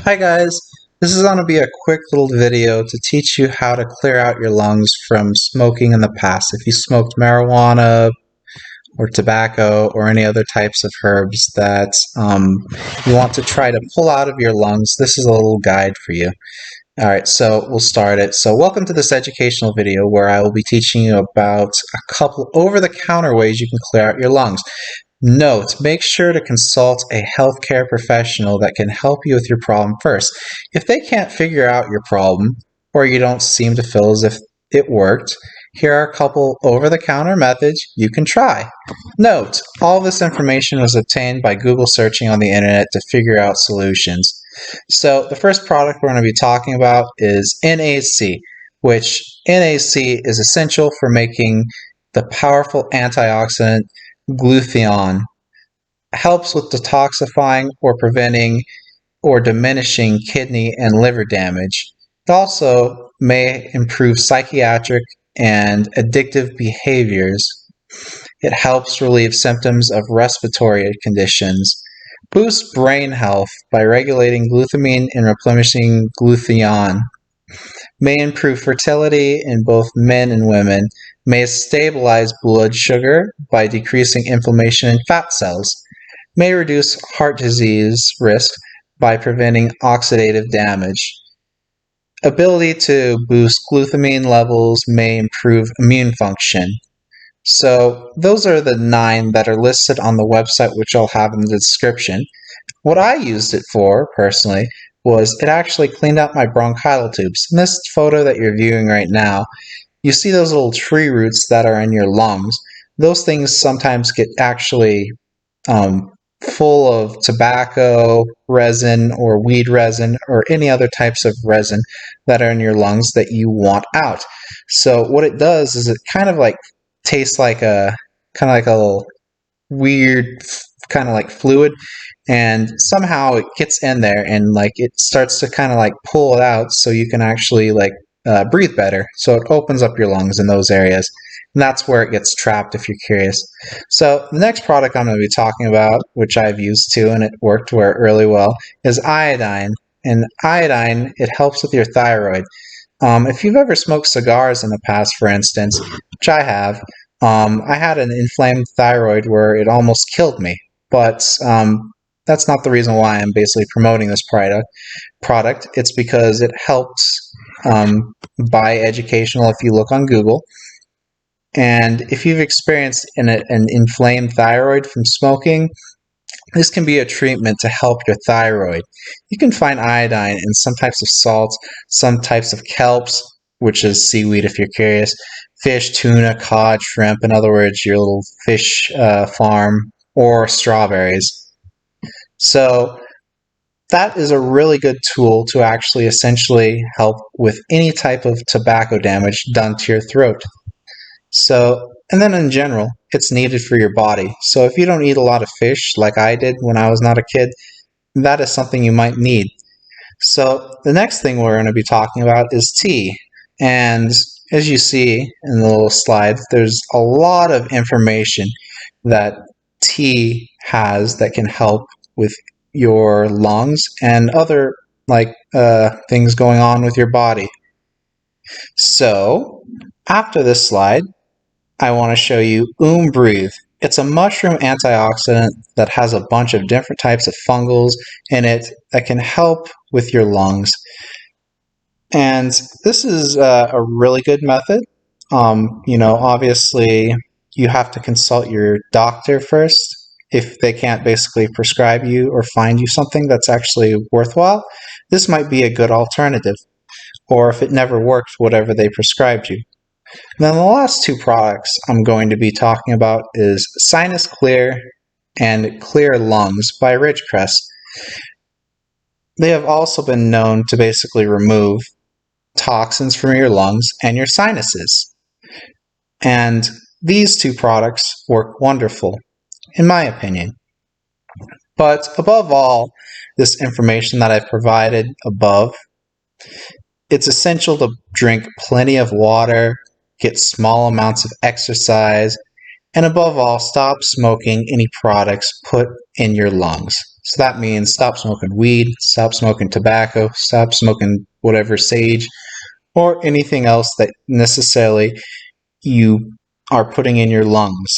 Hi guys, this is going to be a quick little video to teach you how to clear out your lungs from smoking in the past. If you smoked marijuana or tobacco or any other types of herbs that you want to try to pull out of your lungs, this is a little guide for you. Alright, so we'll start it. So welcome to this educational video where I will be teaching you about a couple over-the-counter ways you can clear out your lungs. Note, make sure to consult a healthcare professional that can help you with your problem first. If they can't figure out your problem, or you don't seem to feel as if it worked, here are a couple over-the-counter methods you can try. Note, all this information was obtained by Google searching on the internet to figure out solutions. So the first product we're going to be talking about is NAC, which NAC is essential for making the powerful antioxidant glutathione. Helps with detoxifying or preventing or diminishing kidney and liver damage. It also may improve psychiatric and addictive behaviors. It helps relieve symptoms of respiratory conditions. Boosts brain health by regulating glutamine and replenishing glutathione. May improve fertility in both men and women. May stabilize blood sugar by decreasing inflammation in fat cells. May reduce heart disease risk by preventing oxidative damage. Ability to boost glutamine levels may improve immune function. So those are the 9 that are listed on the website, which I'll have in the description. What I used it for, personally, was it actually cleaned out my bronchial tubes. In this photo that you're viewing right now, you see those little tree roots that are in your lungs. Those things sometimes get actually full of tobacco resin or weed resin or any other types of resin that are in your lungs that you want out. So what it does is it kind of like tastes like a little weird kind of like fluid, and somehow it gets in there and like it starts to kind of like pull it out so you can actually like breathe better. So it opens up your lungs in those areas, and that's where it gets trapped if you're curious. So the next product I'm going to be talking about, which I've used too and it worked really well, is iodine. And iodine, it helps with your thyroid. If you've ever smoked cigars in the past, for instance, which I have, I had an inflamed thyroid where it almost killed me. But that's not the reason why I'm basically promoting this product. It's because it helps by educational if you look on Google. And if you've experienced an inflamed thyroid from smoking, this can be a treatment to help your thyroid. You can find iodine in some types of salts, some types of kelps, which is seaweed if you're curious, fish, tuna, cod, shrimp, in other words, your little fish farm, or strawberries. So that is a really good tool to actually essentially help with any type of tobacco damage done to your throat. So, and then in general, it's needed for your body. So if you don't eat a lot of fish like I did when I was not a kid, that is something you might need. So the next thing we're going to be talking about is tea. And as you see in the little slide, there's a lot of information that tea has that can help with your lungs and other things going on with your body. So after this slide, I want to show you Breathe. It's a mushroom antioxidant that has a bunch of different types of fungals in it that can help with your lungs. And this is a really good method. Obviously you have to consult your doctor first if they can't basically prescribe you or find you something that's actually worthwhile. This might be a good alternative. Or if it never worked, whatever they prescribed you. Now the last 2 products I'm going to be talking about is Sinus Clear and Clear Lungs by Ridgecrest. They have also been known to basically remove toxins from your lungs and your sinuses. And these 2 products work wonderful, in my opinion. But above all, this information that I've provided above, it's essential to drink plenty of water, get small amounts of exercise, And above all, stop smoking any products put in your lungs. So that means stop smoking weed, stop smoking tobacco, stop smoking whatever sage, or anything else that necessarily you are putting in your lungs.